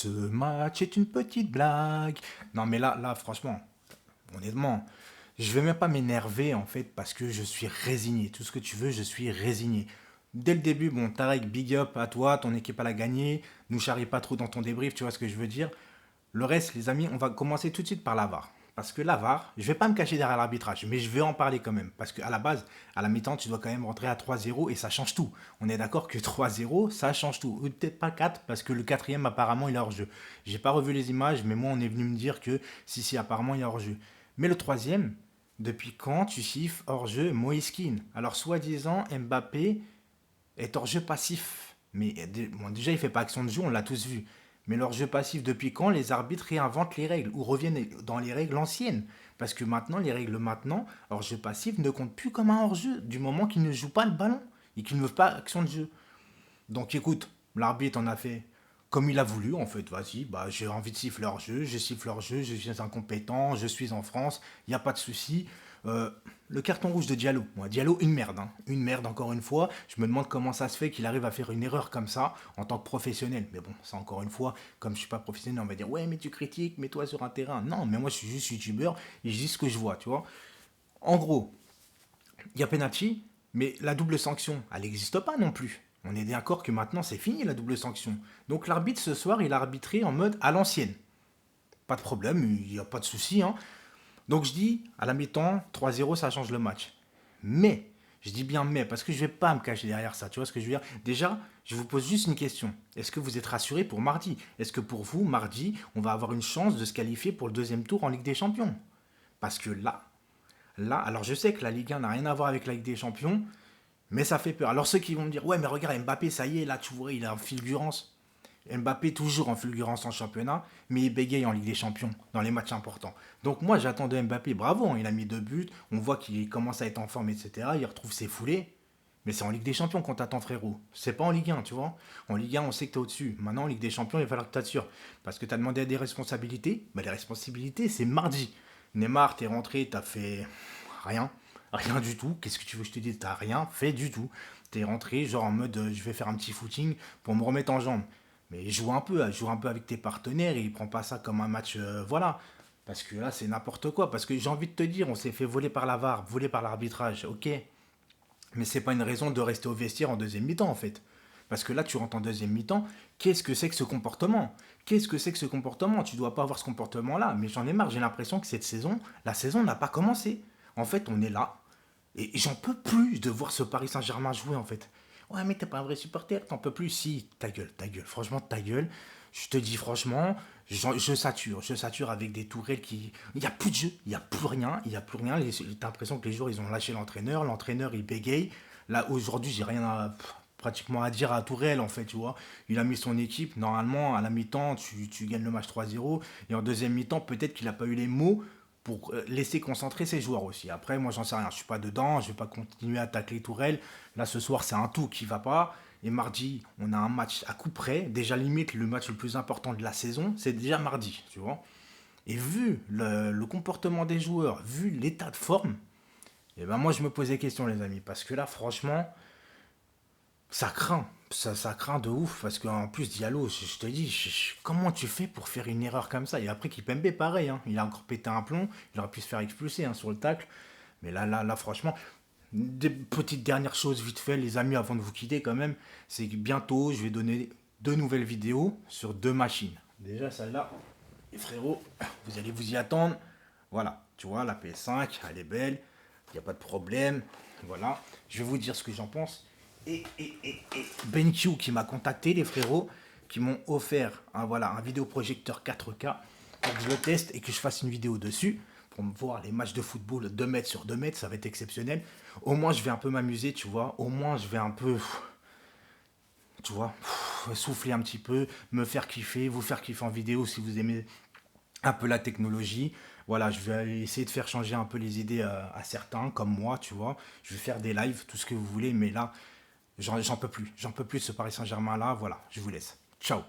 Ce match est une petite blague. Non, mais là, franchement, honnêtement, je vais même pas m'énerver en fait parce que je suis résigné. Tout ce que tu veux, je suis résigné. Dès le début, bon, Tarek, big up à toi, ton équipe elle a gagné. Nous charrie pas trop dans ton débrief, tu vois ce que je veux dire. Le reste, les amis, on va commencer tout de suite par la VAR. Parce que la VAR, je vais pas me cacher derrière l'arbitrage, mais je vais en parler quand même. Parce qu'à la base, à la mi-temps, tu dois quand même rentrer à 3-0 et ça change tout. On est d'accord que 3-0, ça change tout. Ou peut-être pas 4, parce que le quatrième, apparemment, il est hors-jeu. J'ai pas revu les images, mais moi, on est venu me dire que si, apparemment, il est hors-jeu. Mais le troisième, depuis quand tu siffles hors-jeu Moïse Kean? Alors, soi-disant, Mbappé est hors-jeu passif. Mais bon, déjà, il fait pas action de jeu, on l'a tous vu. Mais leur jeu passif, depuis quand les arbitres réinventent les règles ou reviennent dans les règles anciennes? Parce que maintenant, les règles maintenant, hors-jeu passif ne comptent plus comme un hors-jeu du moment qu'ils ne jouent pas le ballon et qu'ils ne veulent pas action de jeu. Donc écoute, l'arbitre en a fait comme il a voulu en fait. Vas-y, bah, j'ai envie de siffler hors-jeu, je siffle hors-jeu, je suis incompétent, je suis en France, il n'y a pas de souci. Euh, le carton rouge de Diallo. Moi, Diallo, une merde. Hein. Une merde, encore une fois. Je me demande comment ça se fait qu'il arrive à faire une erreur comme ça en tant que professionnel. Mais bon, ça, encore une fois, comme je suis pas professionnel, on va dire ouais, mais tu critiques, mets-toi sur un terrain. Non, mais moi, je suis juste youtubeur et je dis ce que je vois, tu vois. En gros, il y a penalty, mais la double sanction, elle n'existe pas non plus. On est d'accord que maintenant, c'est fini la double sanction. Donc l'arbitre, ce soir, il a arbitré en mode à l'ancienne. Pas de problème, il n'y a pas de souci, hein. Donc je dis, à la mi-temps, 3-0, ça change le match. Mais, je dis bien mais, parce que je ne vais pas me cacher derrière ça, tu vois ce que je veux dire? Déjà, je vous pose juste une question. Est-ce que vous êtes rassurés pour mardi? Est-ce que pour vous, mardi, on va avoir une chance de se qualifier pour le deuxième tour en Ligue des Champions? Parce que là, alors je sais que la Ligue 1 n'a rien à voir avec la Ligue des Champions, mais ça fait peur. Alors ceux qui vont me dire, ouais mais regarde Mbappé, ça y est, là tu vois, il est en fulgurance. Mbappé toujours en fulgurance en championnat, mais il bégaye en Ligue des Champions, dans les matchs importants. Donc moi j'attends de Mbappé, bravo, hein, il a mis 2 buts, on voit qu'il commence à être en forme, etc. Il retrouve ses foulées, mais c'est en Ligue des Champions qu'on t'attend frérot. C'est pas en Ligue 1, tu vois. En Ligue 1 on sait que t'es au-dessus. Maintenant en Ligue des Champions il va falloir que t'assures. Parce que t'as demandé des responsabilités, bah les responsabilités c'est mardi. Neymar, t'es rentré, t'as fait rien. Rien du tout. Qu'est-ce que tu veux que je te dise? T'as rien fait du tout. T'es rentré genre en mode je vais faire un petit footing pour me remettre en jambe. Mais joue un peu avec tes partenaires et prends pas ça comme un match, voilà. Parce que là, c'est n'importe quoi. Parce que j'ai envie de te dire, on s'est fait voler par la VAR, voler par l'arbitrage, ok. Mais c'est pas une raison de rester au vestiaire en deuxième mi-temps, en fait. Parce que là, tu rentres en deuxième mi-temps, qu'est-ce que c'est que ce comportement? Qu'est-ce que c'est que ce comportement? Tu dois pas avoir ce comportement-là. Mais j'en ai marre, j'ai l'impression que cette saison, la saison n'a pas commencé. En fait, on est là, et j'en peux plus de voir ce Paris Saint-Germain jouer en fait. Ouais, mais t'es pas un vrai supporter, t'en peux plus. Si, ta gueule, franchement, ta gueule. Je te dis franchement, je sature avec des tourelles qui. Il n'y a plus de jeu, il n'y a plus rien, il n'y a plus rien. T'as l'impression que les joueurs ils ont lâché l'entraîneur il bégaye. Là aujourd'hui, j'ai rien à, pratiquement à dire à Tourelle en fait, tu vois. Il a mis son équipe, normalement à la mi-temps, tu gagnes le match 3-0. Et en deuxième mi-temps, peut-être qu'il n'a pas eu les mots pour laisser concentrer ses joueurs aussi. Après, moi, j'en sais rien. Je suis pas dedans. Je vais pas continuer à tacler Tourelle. Là, ce soir, c'est un tout qui va pas. Et mardi, on a un match à coup près. Déjà, limite, le match le plus important de la saison, c'est déjà mardi, tu vois. Et vu le comportement des joueurs, vu l'état de forme, et ben moi, je me posais question, les amis. Parce que là, franchement, ça craint. Ça craint de ouf. Parce qu'en plus, Diallo, je te dis, comment tu fais pour faire une erreur comme ça? Et après, Kipembe, pareil. Hein, il a encore pété un plomb. Il aurait pu se faire expulser hein, sur le tacle. Mais là, franchement, des petites dernières choses vite fait, les amis, avant de vous quitter quand même, c'est que bientôt, je vais donner 2 nouvelles vidéos sur 2 machines. Déjà, celle-là, les frérots, vous allez vous y attendre. Voilà, tu vois, la PS5, elle est belle, il n'y a pas de problème. Voilà, je vais vous dire ce que j'en pense. Et BenQ qui m'a contacté, les frérots, qui m'ont offert voilà, un vidéoprojecteur 4K pour que je le teste et que je fasse une vidéo dessus pour me voir les matchs de football 2 mètres sur 2 mètres, ça va être exceptionnel. Au moins, je vais un peu m'amuser, tu vois. Au moins, je vais un peu, tu vois, souffler un petit peu, me faire kiffer, vous faire kiffer en vidéo si vous aimez un peu la technologie. Voilà, je vais essayer de faire changer un peu les idées à certains, comme moi, tu vois. Je vais faire des lives, tout ce que vous voulez, mais là, j'en peux plus. J'en peux plus de ce Paris Saint-Germain là. Voilà, je vous laisse. Ciao.